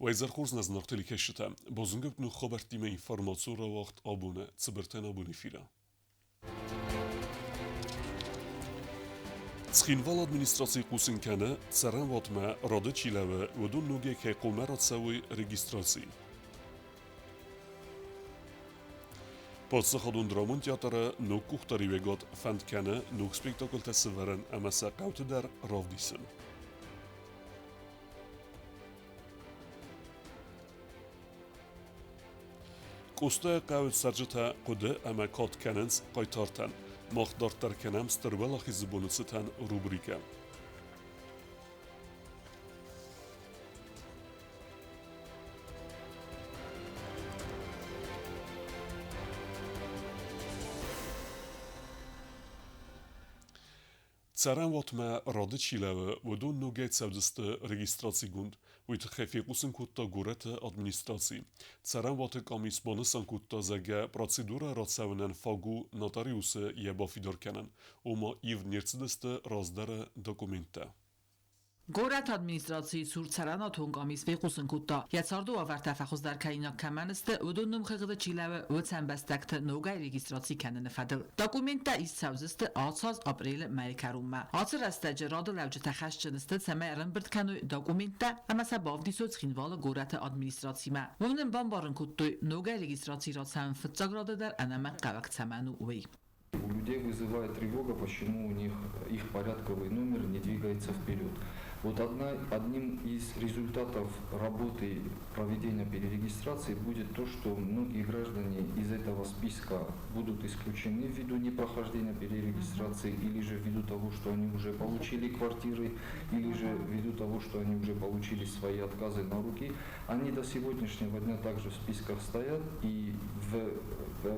ویزرخورز نزناختلی کشته بازنگب نو خبرتی می اینفورماسیون را وقت آبونه تبرتن آبونی فیلا. تخینوال ادمینستراسی قوسین کنه سران واتما راده چیلوه و دون نوگه که قومرات سوی رگیستراسی. پادسه خودون درامون تیاتره نو کوختاری وگاد فند کنه نو سپیکتاکل تسورن اما سقوت در راو دیسن. کوسته قاوت سرجتا قده اما کات کننس قایتارتن ماخدارتر کنم ستربلا خیزبونستن روبریکه. سران واتما راده چیلوه و دون نوگه سودست رگیستراسی گوند و تخفی قوسن کتا گورت ادمینستراسی. سران وات کامیس بانسان کتا زگه پراتسیدورا راتسونن فاگو نوتاریوس یه بافیدار کنن و ما ایو نیرسدست رازدار داکومنته. Գորաթ ադմինիստրացիի սուրցարանա թոնգամիս վեխուսն կուտա յացարդու ավար տաֆախոս դարքայինա կամանստը ուդուննում խղդը չիլավը վցան բաստակտը նոգայ ռեգիստրացի կանը նfadıl. Dokumenta իսցավզստը ացած ապրիլը մայքարումա. Ացր աստաջը ռադը լավջը տախաշ ճնստը ցամայ ռմբրտ կանու դոկումենտա ամասա բավդիսոց խինվալը գորաթ ադմինիստրացիմա. Վնն բամբարն կուտու նոգայ ռեգիստրացի ռացան ֆծագրադը դար անամա qavaq ցամանու ուի. У людей вызывает тревога, почему у них их порядковый номер не двигается вперед. Вот одним из результатов работы проведения перерегистрации будет то, что многие граждане из этого списка будут исключены ввиду непрохождения перерегистрации, или же ввиду того, что они уже получили квартиры, или же ввиду того, что они уже получили свои отказы на руки. Они до сегодняшнего дня также в списках стоят, и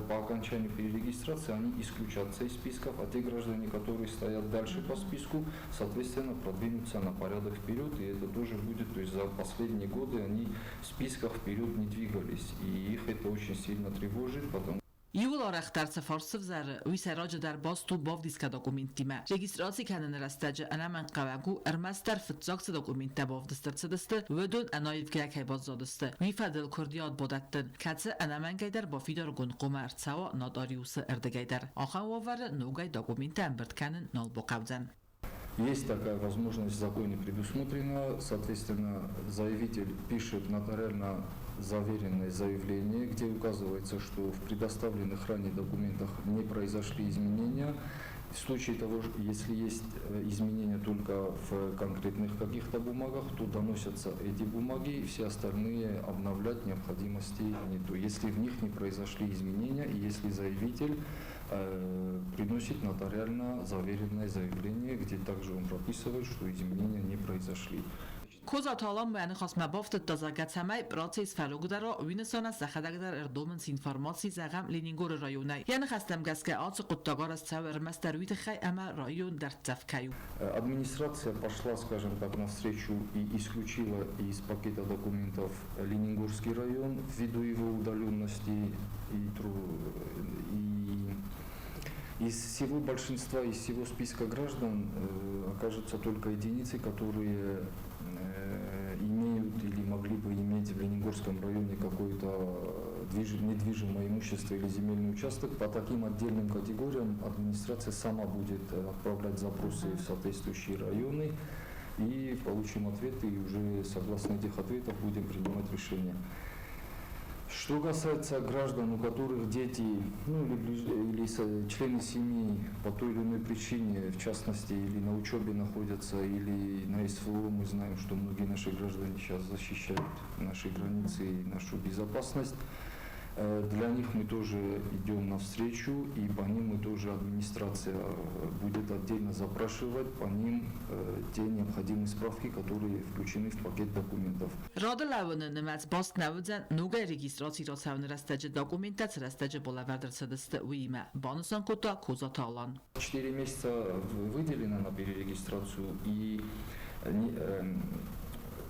по окончанию перерегистрации они исключатся из списков, а те граждане, которые стоят дальше по списку, соответственно, продвинутся на порядок вперед, и это тоже будет, то есть за последние годы они в списках вперед не двигались, и их это очень сильно тревожит, потому Իուլ արախտարցը ֆորսով զարը ուիսարոջը դար բոստու բով դիսկա դոկումենտիմա ռեգիստրացի կանն ռաստաջը անաման qavaqu armastar fıtzoqsı dokumenta bov distırçıdıstı vödün anayif gəkay bozzodısты vifadıl kurdiyat bodattın katsı anaman gaydar bofidar gun qumar tsao notariuсы erdagaydar axan vavarı nogay dokumenta ambirtkanın nol boqavzan. Есть такая возможность в законе предусмотрена, соответственно, заявитель пишет нотариально заверенное заявление, где указывается, что в предоставленных ранее документах не произошли изменения. В случае того, если есть изменения только в конкретных каких-то бумагах, то доносятся эти бумаги, и все остальные обновлять необходимости нету. Если в них не произошли изменения, и если заявитель приносит нотариально заверенное заявление, где также он прописывает, что изменения не произошли. Kozatalan məni xasma baftă tazagățamai proces falugdara uinesana zaxadagdar erdomens informații zagam Leningor rayonay. Yani xastam gaske atsı quttagaras tsavr mastaruit xay ama rayon dar tsavkayu. Администрация пошла, скажем так, навстречу и исключила из пакета документов Ленингорский район ввиду его удаленности из всего большинства, из всего списка граждан окажутся только единицы, которые имеют или могли бы иметь в Ленингорском районе какое-то недвижимое имущество или земельный участок. По таким отдельным категориям администрация сама будет отправлять запросы в соответствующие районы и получим ответы, и уже согласно этих ответов будем принимать решения. Что касается граждан, у которых дети, или члены семьи по той или иной причине, в частности, или на учебе находятся, или на СВО, мы знаем, что многие наши граждане сейчас защищают наши границы и нашу безопасность. Для них мы тоже идем навстречу, и по ним мы тоже администрация будет отдельно запрашивать по ним те необходимые справки, которые включены в пакет документов. Радалавны немец баст навдзан нугай регистрации росавны растаджи документация растаджи была вардерсадысты уима. Банусан кота Kozatalan. 4 месяца выделено на перерегистрацию, и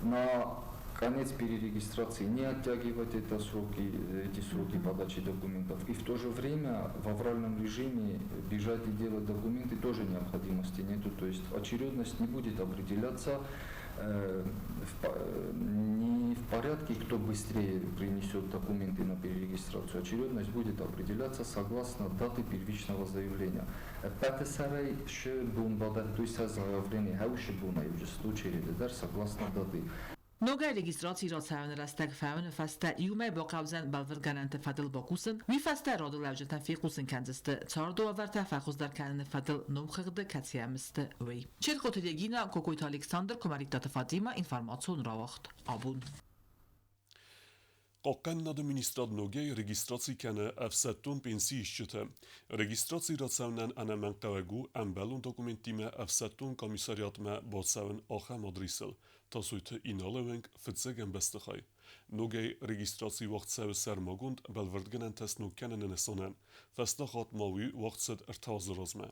на конец перерегистрации не оттягивать эти сроки подачи документов. И в то же время в авральном режиме бежать и делать документы тоже необходимости нету. То есть очередность не будет определяться ни в порядке, кто быстрее принесет документы на перерегистрацию, очередность будет определяться согласно даты первичного заявления. Пятисарай бунбадан, то есть заявление хауши буна и в очереди, согласно даты. نوگای رجیستراسی را سران رستگ فاون فسته یومه با قوزن بلور گننت فدل با قوسن وی فسته را دو لوجتن فی قوسن کنزسته چار دو آورته فخوز در کنن فدل نوخغده کتیه مسته وی چیر قوتیگینا کوکویت الکساندر کماریکتات فاطیما اینفرماسیون را وقت آبون Qoqqan administradnoge registracji kene F7 pensi işçite. Registracji racavnen ana menqavegu embelun dokumentime F7 komisariatme botsavn axam adrisel. Tasuyte inaleveng fitsegen bestekhay. Noge registracji waqtsev sermagund belverdgenen tesnu kenen nesonen. Festachat mawi waqtsed ertazrazme.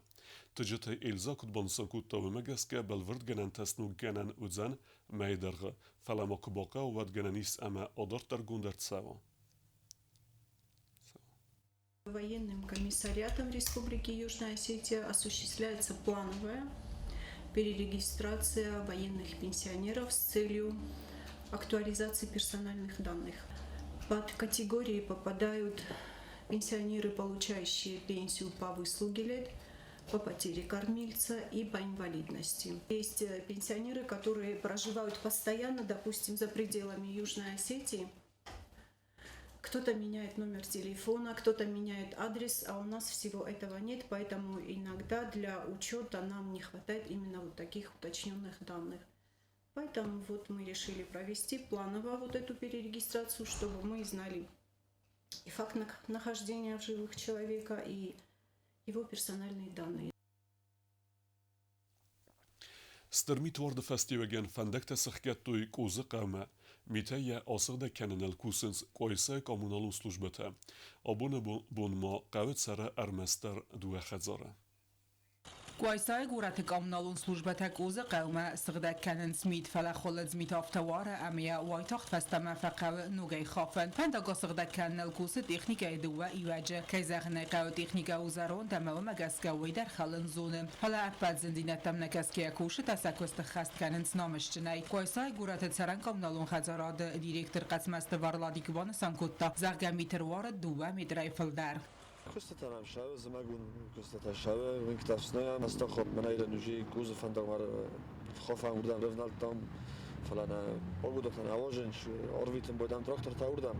Tjete elza kutbansan kuttav megeske belverdgenen tesnu genen udzen meiderge. Фалама Кубака увадгананис ама одортар гундерцево. Военным комиссариатом Республики Южная Осетия осуществляется плановая перерегистрация военных пенсионеров с целью актуализации персональных данных. Под категории попадают пенсионеры, получающие пенсию по выслуге лет, по потере кормильца и по инвалидности. Есть пенсионеры, которые проживают постоянно, допустим, за пределами Южной Осетии. Кто-то меняет номер телефона, кто-то меняет адрес, а у нас всего этого нет, поэтому иногда для учета нам не хватает именно вот таких уточненных данных. Поэтому вот мы решили провести планово вот эту перерегистрацию, чтобы мы знали и факт нахождения в живых человека, и его персональные данные. Stermit worden festiwegen fandekte sich gettui kuze qawme. Miteje asıqda kenenel kusins qoysa kommunalun slujbete. Abone bunma qavet sara ermester duwe khazara. Quaisai gurate kommunalun slujbete kuze qawme sığda kenen smit fala kholad smit aftawara amia waytaxt festama faqaw nugay khafen pendaga sığda kenel kuze texnika duwe iwaje kayzaxne qaw texnika uzaron tamawa magaska widar khalın zone hala apad zindinetam nakaskiya kushi tasakost khast kenen snamışçnay Quaisai gurate tsaran kommunalun khazarad direktor qasmast varladikvan sankutta zargamiter war duwe midray fildar Questa شاو زماگون questa شاو وين كتافسنا نستخد من إلى نجي كوز فندق مر خوف عن وردان رفنا التام فلنا أقول أنا أواجنش أربيتم بودام تراكتور تاوردام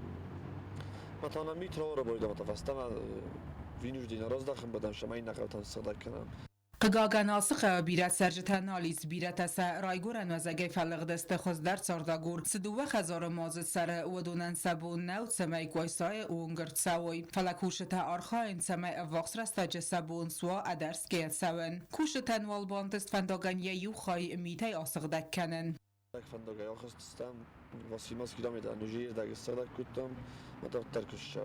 مثلا ميترو بودام تفاستما فينوش دينا راز داخل بدم شمعين نقطة صدق كلام قگاگناسخ بیرت سرجتن آلیس بیرت اس رایگورن و زگی فلق دست خوز در سرداگور سدوه خزار مازد سر ودونن سبون نوت سمای کویسای اونگرد سوی فلکوشتا آرخاین سمای واقس رستاج سبون سوا ادرس گید سون کوشتن والبانتست فنداگن یو خای میتی آسق دکنن فندق يا خستم وسيماس كيلومتر نجير داك السردك كنتم ما تركش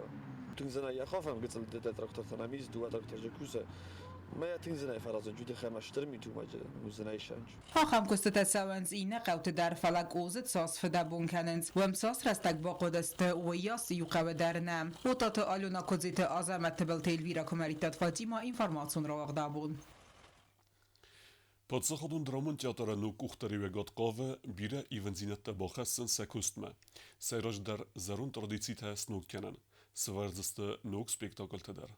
تنزنا يا خافم قلت تراكتور تناميز دو تراكتور جكوسه ما تنزنا فراز جودي خمش ترمي تو مزنا يشانج آخام کست سوانز اینه قوت در فلک اوزد ساس فدبون کنند و امساس رستک با قدست و یاس یوقو در نم و تات آلونا کزیت آزمت بل تیلویرا کماریتات فاطیما اینفرماسون را واقع Подсаходун драмон театра ну кухтариве готқаве бире ивензинетте бахеssen sekustme. Сайраж дар зарун традициите снук кенен. Сварзысты нук спектакльте дар.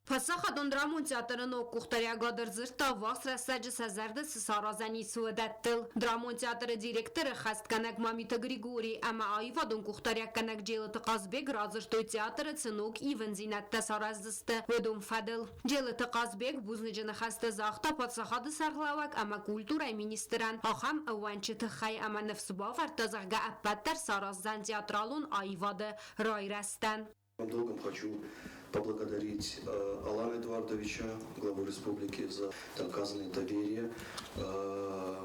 Пасахадон драмон театры но кухтаряга дырзырта вакс рассаджи сазарды саразани суэдаттыл. Драмон театры директоры хастканак Мамита Григорий, ама айвадон кухтаряк канак джелыты Казбек разыртой театры цинук ивензинетте сараздысты. Ведом фадыл. Джелыты Казбек бузныжыны хаста захта пасахады сарглавак, ама культура министран. Ахам аванчыты хай ама нефсуба вартазахга аппаттар сараздан театралун айвады райрастан. Долгом хочу поблагодарить Алана Эдуардовича, главу республики, за оказанное доверие,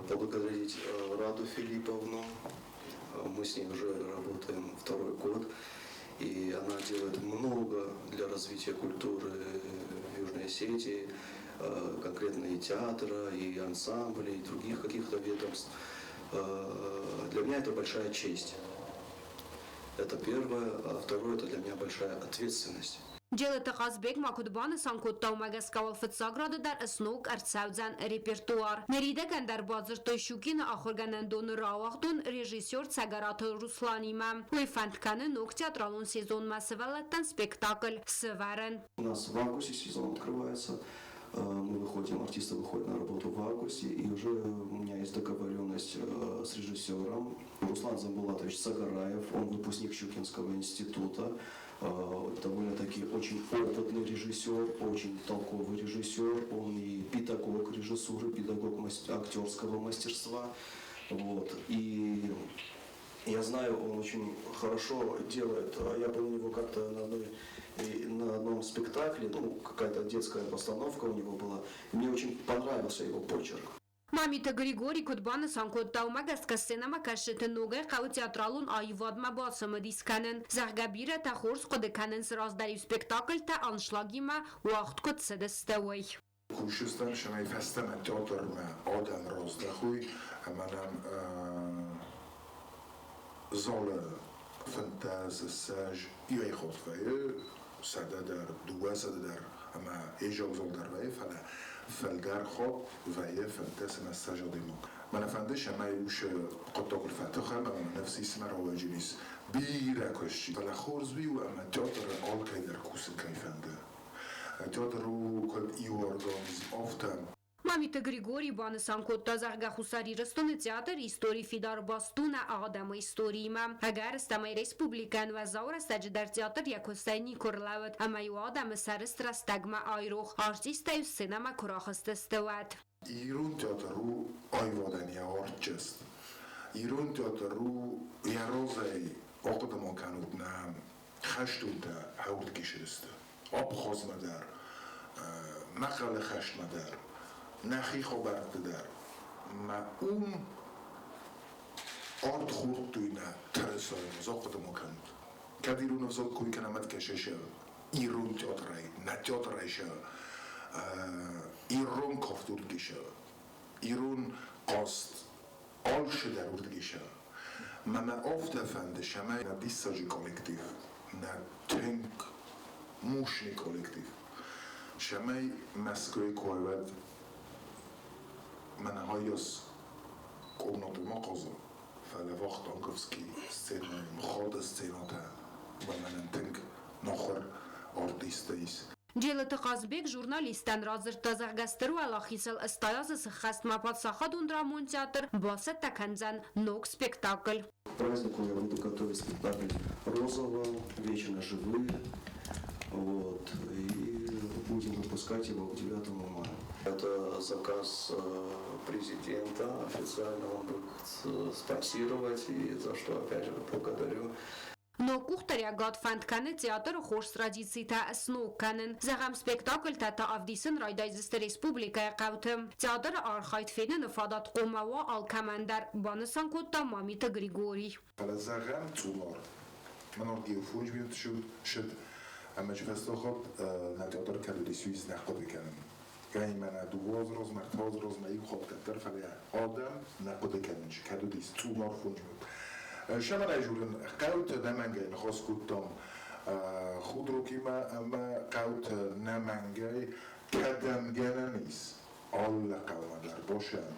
поблагодарить Раду Филипповну, мы с ней уже работаем второй год, и она делает много для развития культуры в Южной Осетии, конкретно и театра, и ансамбля, и других каких-то ведомств. Для меня это большая честь. Это первое, а второе, это для меня большая ответственность. Ջելը Ղազբեկ Մակուդբանը Սանկոտտա Մագասկավալ ֆծագրադը դար սնոկ արցավձան ռեպերտուար Ներիդական դար բազրտո շուկին ախորգանան դոն ռավախտուն ռեժիսոր Ցագարաթ Русланима ու ֆանտկանը նոկ театралон сезон массовалаттан спектакль Сыварен. У нас в августе сезон открывается. Мы выходим, артисты выходят на работу в августе, и уже у меня есть договоренность с режиссером. Руслан Замбулатович Сагараев, он выпускник Щукинского института, довольно-таки очень опытный режиссер, очень толковый режиссер, он и педагог режиссуры, педагог актерского мастерства. Вот. И я знаю, он очень хорошо делает. Я был у него как-то на одном спектакле, какая-то детская постановка у него была. И мне очень понравился его почерк. Մամիտը Գրիգորի Կոդբանը Սանկոտտա ու Մագասկա սենամա կաշեթը նոգը қավը театралун այվադմա բասը մդիսկանն զաղգաբիրը та խորս կոդեկանն սրազդարի սպեկտակլ та անշլագիմա ու աղթկոտ սդստավոյ. Kuşistan şamay festeme teatrma adam rozdachuj, manam zole fantaz saj i khotfaye sadadar dua sadadar ama ejog zoldarvaye fala فالدار خب وهي فانتاس مساج ديموك ما نفندش ما يوش قطاق الفتخة ما نفسي اسمه رواجينيس بيرا كشي فلا خورز بيو اما تياتر آل كايدر كوسن كايفنده تياتر رو كد ايو ارگانيزم افتم Մամիտը Գրիգորի բանը Սանկոտտա զաղգախուսարի ռստոնը театр истории фидар бастуна Адама историйма. Агар стамай республикан ва заура стадждар театр якосайни корлават, ама ю Адама сарыстра стагма айрух, артистаю синема курахастыстыват. Ирун театру айвадания арчест. Ирун театру ярозай окудамон канут на хаштунта хаурд киширисты. Абхоз мадар, мақалы хашт мадар. نخی خبرت در ما اون آرد خورد توی نه ترسای مزاق قدم کند که ایرون افزاد کوی کنمت کششه ایرون تیاترای نه تیاترایشه ایرون کافتورگیشه ایرون قاست آلشه درورگیشه ما افته فنده شمه نه دیساجی کولکتیف نه تنک موشنی کولکتیف شمه مسکوی کویود من هایس قبنات مقازم فعلا وقت آنگفسکی سцена مخاد سцената و من انتنگ نخور آرتیسته ایست Ջելը Ղազբեկ ժուրնալիստան ռազրտա զաղգաստրու ալախիսել ըստայազը սխաստ մապատ սախադուն դրամուն театр բասը տականձան նոկ спектакль. К празднику я буду готовить спектакль «Розово», «Вечно живые». Вот, и будем выпускать его 9 мая. Это заказ президента, официально он будет спонсировать, и за что опять же благодарю. Նոկ ուխտարյագատ ֆանտկանը театрը խորս տրադիցի տա սնոկ կանն զաղամ սպեկտակլ տա տա ավդիսն ռայդայզստը ռեսպուբլիկայ qavtı teatrը արխայտ ֆենը նվադատ qomawa alkamandar բանը Սանկոտտա Մամիտը Գրիգորի فعلا زغم تولار من اردیو فوج بیاد شد اما جفسته خود نتیاتر کلوری سویز نقد کنم گاهی من دواز روز مرتاز روز مایی خود کتر فعلا آدم نقد کنم کلوری تولار فوج بیاد شما رجولن قوت نمانگی نخواست کدام خود رو که ما قوت نمانگی کدمگنه نیست آل قوم در باشن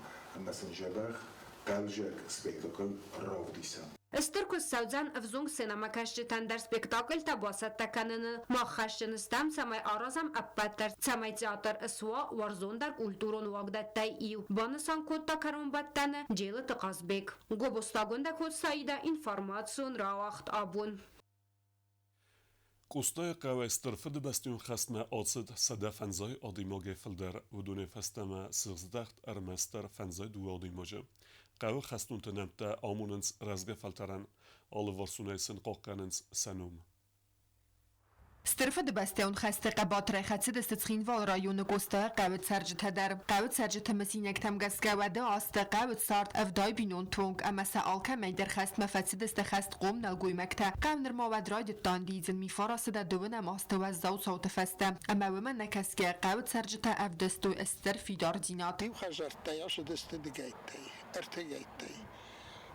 مثل جبخ قلجک سپیکتاکل راو دیسن Ստրկոս սաուձան վզունգ սենամակաշճտան դար սպեկտակլ տա բասատ տականնը մախաշճնստամ ծամայ առազամ ապպատար ծամայ театр ըսուա վարզոն դար կուլտուրոն ուագդատտայ իու բանըսան կոտտա կարոն բատտանը ջելը տղազբեկ գոբոստագոնդա կոտ սայիդա ինվարմացիոն ռավախտ աբուն Կուստայ կավեստր ֆդը բաստյուն խասնա ոցդ սադա ֆանզայ ադիմոգե ֆլդեր ودون فستما سرزدخت ارمستر فنزای دو ادیموجه قاو خستون تنمتا آموننس رزگه فلتران آل ورسونیسن قاقاننس سنوم Ստրֆը դբաստեուն խաստեղը բատրեխացը դստցխինվալ ռայոնը կոստը qavit սարջթը դար qavit սարջթը մսինեք թամ գասկավադը աստը qavit սարտ ավդայ բինոն թոնք ամասա ալքա մայդեր խաստ մֆացը դստը խաստ qom նալգույմակտա qavnir մավադրայ դտան դիզն միֆարասը դա դվնա մաստվա զաու սաուտը ֆաստա ամավը նակասկե qavit սարջթը ավդստու էստեր ֆիդար դինատը خجرتي أشد استدقيتي ارتقيتي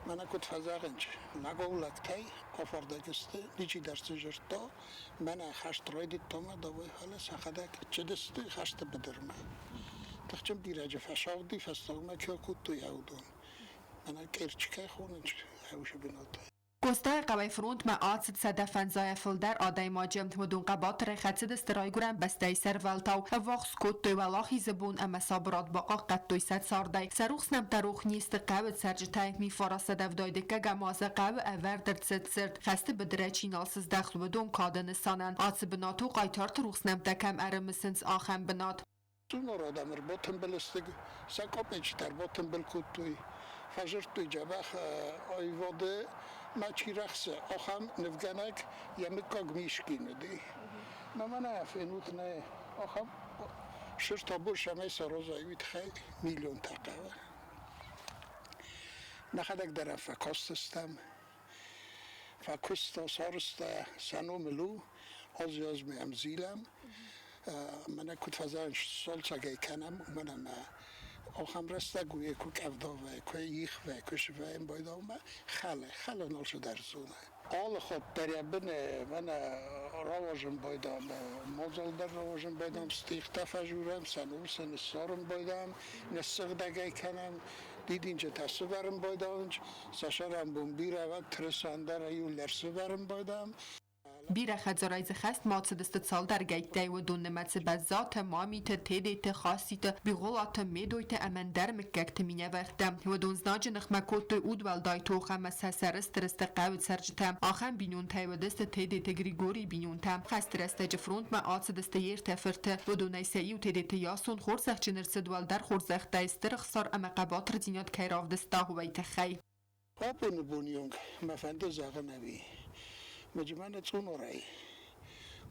من اکت فزاقنج نگولک تای آفردگسته نیچی درس جرتا من خشت راید تام دوای حالا سخدک چه دسته خشت بدرم تخچم دیراج فشاودی فستاگم که کود تو یادون من کرچکه خونج هوش بنات گستای قوی فرونت ما آتست صدفن زایفل در آدای ماجم ودون قبات رخصد استرای گرن بسته سر ولتاو واخ سکوت توی ولاخی زبون اما صابرات باقا قد توی ست ساردای سروخ سنم تروخ نیست قوت سرجتای می فراسته دفدایده که گمازه قو اور در ست سرد خسته بدره چینالسز دخل ودون کادن سانن آتس بناتو قایتار تروخ سنم تکم ارمسنس آخم بنات سونور آدمر باتن بلستگ سکاپنچ در باتن بلکوت توی فجر توی جبخ آیواده ما چی رخصه آخام نفگنک یمکاگ میشکینه دی من افینوت نه آخام شرطا برش همه سرازایویت خیلی میلیون تقوه نخدک در فکاستستم فکستا سارستا سنو ملو آزیاز میم زیلم من کت فزانش سالچگه کنم منم آخام رسته گویه که کفداوه که یخ و که شفه این باید آمه خاله نالشو در زونه آل خود تریبنه من رواجم بایدم موزل در رواجم بایدم ستیخته فجورم سنول سنسارم بایدم نسخ دگه کنم دیدین چه تسو برم بایدم سشارم بومبی رو ترسانده رو لرسو برم بایدم بیره خزارایز خست ماتسدست سال در گیت و دون نمت بزات مامیت تدیت خاصیت بغلات میدویت امن در مککت مینه وقتم و دون زناج نخمکوت اود والدای توخم مسسرست رست قوت سرجتم آخم بینون تای و دست تدیت گریگوری بینون تم خست رست جفرونت ما آتسدست یر تفرت و دون سعی و تدیت یاسون خورزخ جنرسد والدر خورزخ دایستر خسار اما قبات رزینات کیراف دستا هویت خی آبون بونیونگ مفنده زاغ نبی مجموعه تونورای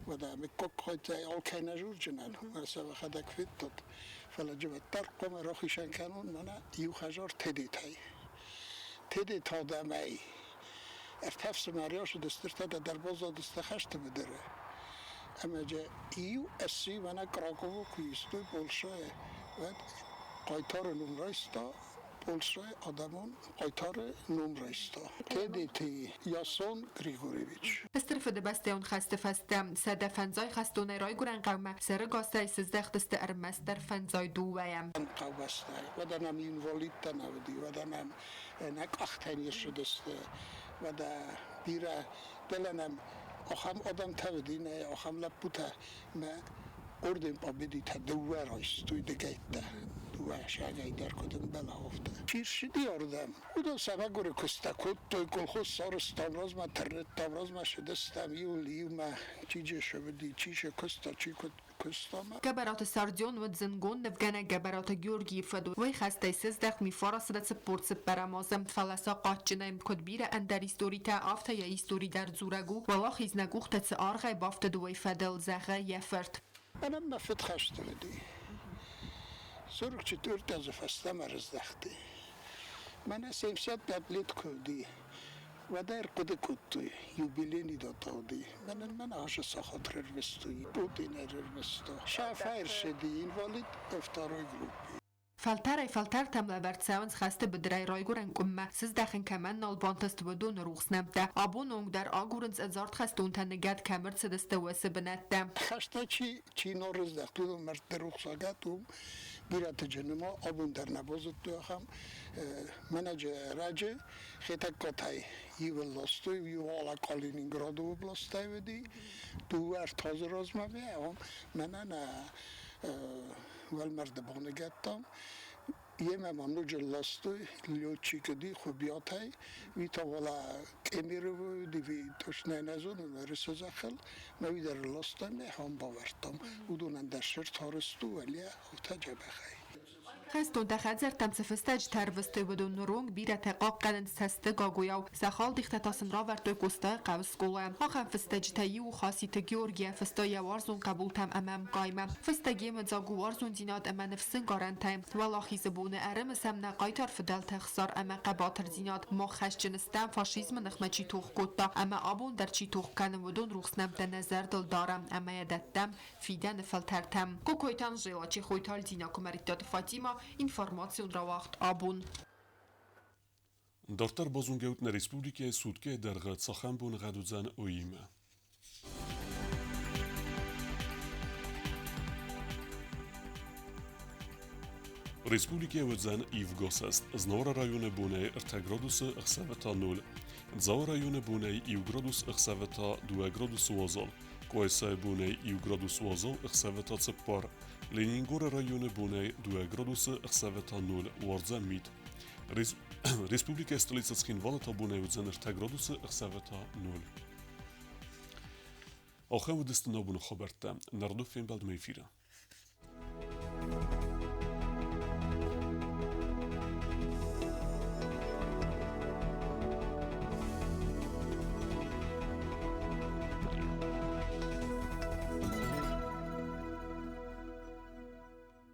و دا مکوک خواهی آل که نجور جنن مثلا خدک فیت داد فلا جبت ترقم راخیشن کنون منه یو خجار تدیت ها دمایی ارتفس مریاش دسترتا در بازا دست خشت بدره اما جا یو اسی منه کراکوو کیستوی پولشای و قایتار نمرایستا پولشای آدمون قایتار نمرایستا تدیتی یاسون گریگوریویچ استرف دبسته اون خسته فستم سده فنزای خستونه رای گرن قومه سر گاسته سزده دست ارمس در فنزای دوویم قوسته و دنم اینوالید تنودی و دنم نک اختنی شدسته و دا بیره دلنم آخم آدم تودی نه آخم لپوته ما اردیم با بدی تا دوه رایست توی دگیت ده دوه شاگه در کدن بلا هفته پیر شدی آردم او دو سمه گره کستکود توی کلخوز سارستان راز ما ترنت تام راز ما شدستم یو لیو ما چیجه شبدی چیشه کستا چی کستام گبرات ساردیون و زنگون نفگنه گبرات گیورگی فدو وی خسته سزدخ می فراسده سپورت سپرامازم فلسا قاچنه کد بیره اندر ایستوری تا آفته یا ایستوری در زورگو ولا خیز نگوخت تس آرغه بافته دوی فدل زغه یفرد أنا ما فتخشت بدي سرق تورت از فسته مرز دختی من سیمسیت بدلیت کردی و در قد کدی یوبیلینی دادی من هاش ساخت روستوی بودین روستو شافیر شدی این والد افتارای گروپی فلتر تملا ورتساونز خسته بدرای رایگورن کمه سز دخن کمن نال بانتست ودون روخ نمته آبون اونگ در آگورنز ازارت خستون تنگت کمرد سدسته وسه بنته خسته چی نارز دختون مرد در روخ ساگتون بیرات جنما آبون در نبازت دوخم منج راجه خیتک کتای یو لاستوی یو آلا کالینینگرادو بلاستای ودی دوار تازه راز ما بیام منن مرد بانگتم یه ممنوع جلستوی لیوچی کدی خوبیاتای وی تا والا کمیرو دیوی توش نزون ورس زخل موی در لاستم هم باورتم ودونن در شرط تارستو ولی هفته جبخی خستون دخزر تمسفستج تروسته بدون رونگ بیره تقاق قدن سسته گاگویاو زخال دیخته تاسن را ورتوی گسته قوس گوله آخم فستج تایی و خاصی تگیورگیه فستای وارزون قبول تم امام قایمه فستگی مزاگو وارزون دیناد اما نفسن گارن تایم والا خیزبونه ارم سمنا قایتر فدل تخسار اما قباتر دیناد ما خش جنستم فاشیزم نخمه چی توخ کتا اما آبون در چی توخ کنم ودون روخسنم ده نظر دل دارم اما یدتم فیدن فلترتم کوکویتان جیلا چی خویتال دینا کمریتات فاطیما informacją dla wacht abun. Դարտար բոզունգեուտն Ռեսպուբլիկայի սուտկե դերղը ծախամբուն ғադուձան օիմը։ Ռեսպուբլիկայի վձան իվ գոսաստ, զնորը ռայունը բունե ըրթագրոդուսը ըխսավետա 0, ձավը ռայունը բունե իվ գրոդուս ըխսավետա 2 գրոդուս ոզոլ, կոեսայ բունե իվ գրոդուս ոզոլ ըխսավետա ծպար, Լենինգորը ռայունը բունե 2 գրոդուսը ըխսավետա 0, ուարձան միտ, Ռեսպուբլիկայի ստլիցածքին վալը բունե վձան ըրթագրոդուսը ըխսավետա 0. Ախեմ վդստնոբուն խոբերտա, նարդով ֆին բալդ մեյֆիրը.